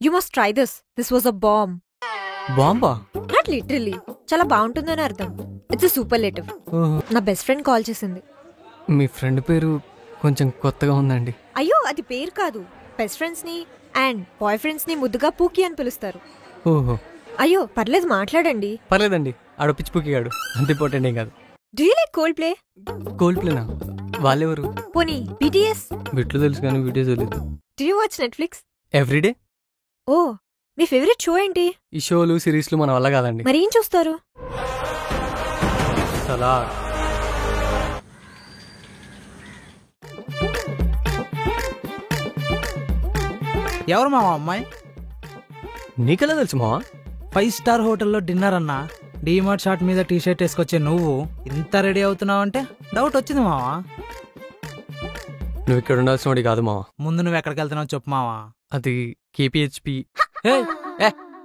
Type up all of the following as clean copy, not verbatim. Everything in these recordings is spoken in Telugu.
You must try this. This was a bomb. బాంబా? Not literally. చాలా బాగుంటుందని అర్థం. It's a superlative. నా బెస్ట్ ఫ్రెండ్ కాల్ చేసింది. మీ ఫ్రెండ్ పేరు కొంచెం కొత్తగా ఉందండి. అయ్యో అది పేరు కాదు. బెస్ట్ ఫ్రెండ్స్ ని అండ్ బాయ్ ఫ్రెండ్స్ ని ముద్దుగా పూకి అని పిలుస్తారు. ఓహో. అయ్యో పర్లేదు మాట్లాడండి. పర్లేదండి, ఆడ పిచ్చి పూకిగాడు, అంత ఇంపార్టెంట్ ఏం కాదు. Do you like Coldplay? కోల్డ్ ప్లేనా? వాళ్ళెవరు? పోనీ BTS? బిట్లు తెలుసు కానీ వీడియో తెలియదు. Do you watch Netflix? Everyday. Oh మీ ఫేవరెట్ షో ఏంటి? ఈ షోలు సిరీస్లు మన వల్ల కాదండి. మరి ఏం చూస్తారు? సలార్. ఎవరు మావా అమ్మాయి? నీకెలా తెలుసు మావా? 5 స్టార్ హోటల్లో డిన్నర్ అన్నా, డీమార్ట్ షార్ట్ మీద టీ షర్ట్ వేసుకొచ్చే నువ్వు ఇంత రెడీ అవుతున్నావు అంటే డౌట్ వచ్చింది మావా. నువ్వు ఇక్కడ ఉండాల్సిన వాడి కాదు మావా. ముందు నువ్వు ఎక్కడికి వెళ్తున్నావు చెప్పు మావా. అది KPHP.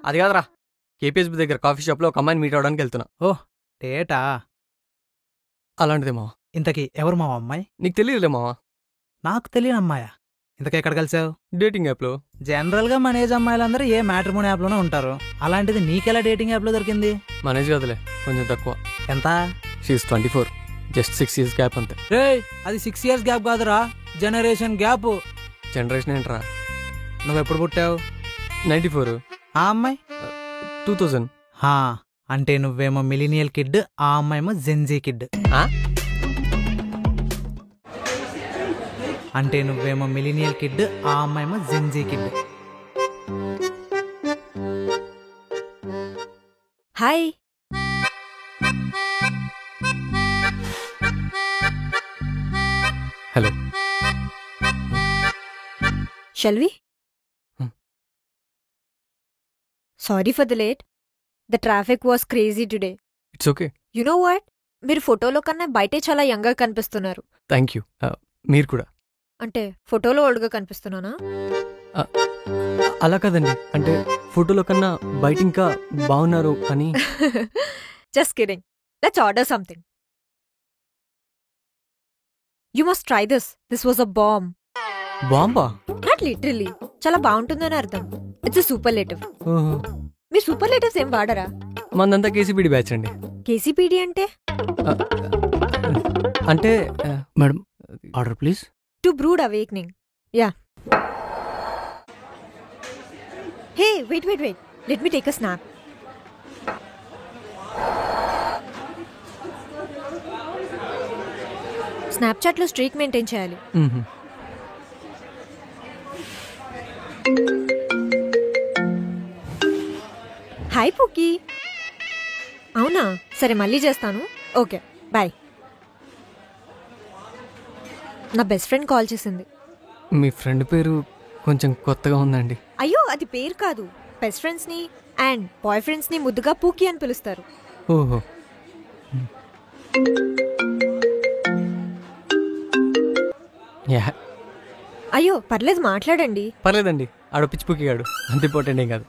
అది కాదురా, KPHP దగ్గర కాఫీ షాప్ లో ఒక అమ్మాయిని మీట్ అవడానికి వెళ్తున్నా. ఓహ్ డేటా. అలాంటిదే మావా. ఇంతకీ ఎవరు మావా అమ్మాయి? నీకు తెలియదులే మావా. నాకు తెలియని అమ్మాయా? ఇంతకీ ఎక్కడ కలిసావు? డేటింగ్ యాప్ లో. జనరల్ గా మన ఏజ్ అమ్మాయిలందరూ ఏ మ్యాట్రిమోనీ యాప్ లోనే ఉంటారు, అలాంటిది నీకెలా డేటింగ్ యాప్ లో దొరికింది? మనేజ్ కాదులే, కొంచెం తక్కువ. ఎంత? షీఈస్ 24, జస్ట్ 6 years గ్యాప్ అంతే. రే అది 6 years గ్యాప్ కాదురా, జనరేషన్ గ్యాప్. జనరేషన్ ఏంట్రా? నువ్వు ఎప్పుడు పుట్టావు? 94. ఆ అమ్మాయి 2000. హా, అంటే నువ్వేమో మిలీనియల్ కిడ్, ఆ అమ్మాయేమో జెన్జీ కిడ్. అంటే నువ్వేమో మిలీనియల్ కిడ్, ఆ అమ్మాయేమో gen Z kid. Hi. Hello. Shall we? Sorry for the late. The traffic was crazy today. It's okay. You know what? మీరు ఫోటోలో కన్నా బయటే చాలా యంగ్గా కనిపిస్తున్నారు. Thank you. మీరు కూడా. అంటే ఫోటోలో ఓల్డ్గా కనిపిస్తున్నానా? అలా కాదండి, అంటే ఫోటోలో కన్నా బయట ఇంకా బాగున్నారు అని. Just kidding. Let's order something. You must try this. This was a bomb. బాంబా? Not literally. చాలా బాగుంటుందని అర్థం. It's a superlative. ఓహో. మీరు సూపర్లేటివ్స్ ఏం వాడరా? మందంతా KCPD బ్యాచ్ అండి. KCPD అంటే? అంటే madam order please. To brood awakening. Yeah. Hey, wait. Let me take a snap. స్నాప్చాట్లో స్ట్రీక్ మెయింటైన్ చేయాలి. Hi pookie. అవునా, సరే మళ్ళీ చేస్తాను. Okay bye. నా బెస్ట్ ఫ్రెండ్ కాల్ చేసింది. మీ ఫ్రెండ్ పేరు కొంచెం కొత్తగా ఉందండి. అయ్యో అది పేరు కాదు. బెస్ట్ ఫ్రెండ్స్ ని అండ్ బాయ్ ఫ్రెండ్స్ ని ముద్దుగా పూకి అని పిలుస్తారు. ఓహో. అయ్యో పర్లేదు మాట్లాడండి. పర్లేదండి, ఆడ పిచ్చి పూకిగాడు, అంత ఇంపార్టెంట్ ఏం కాదు.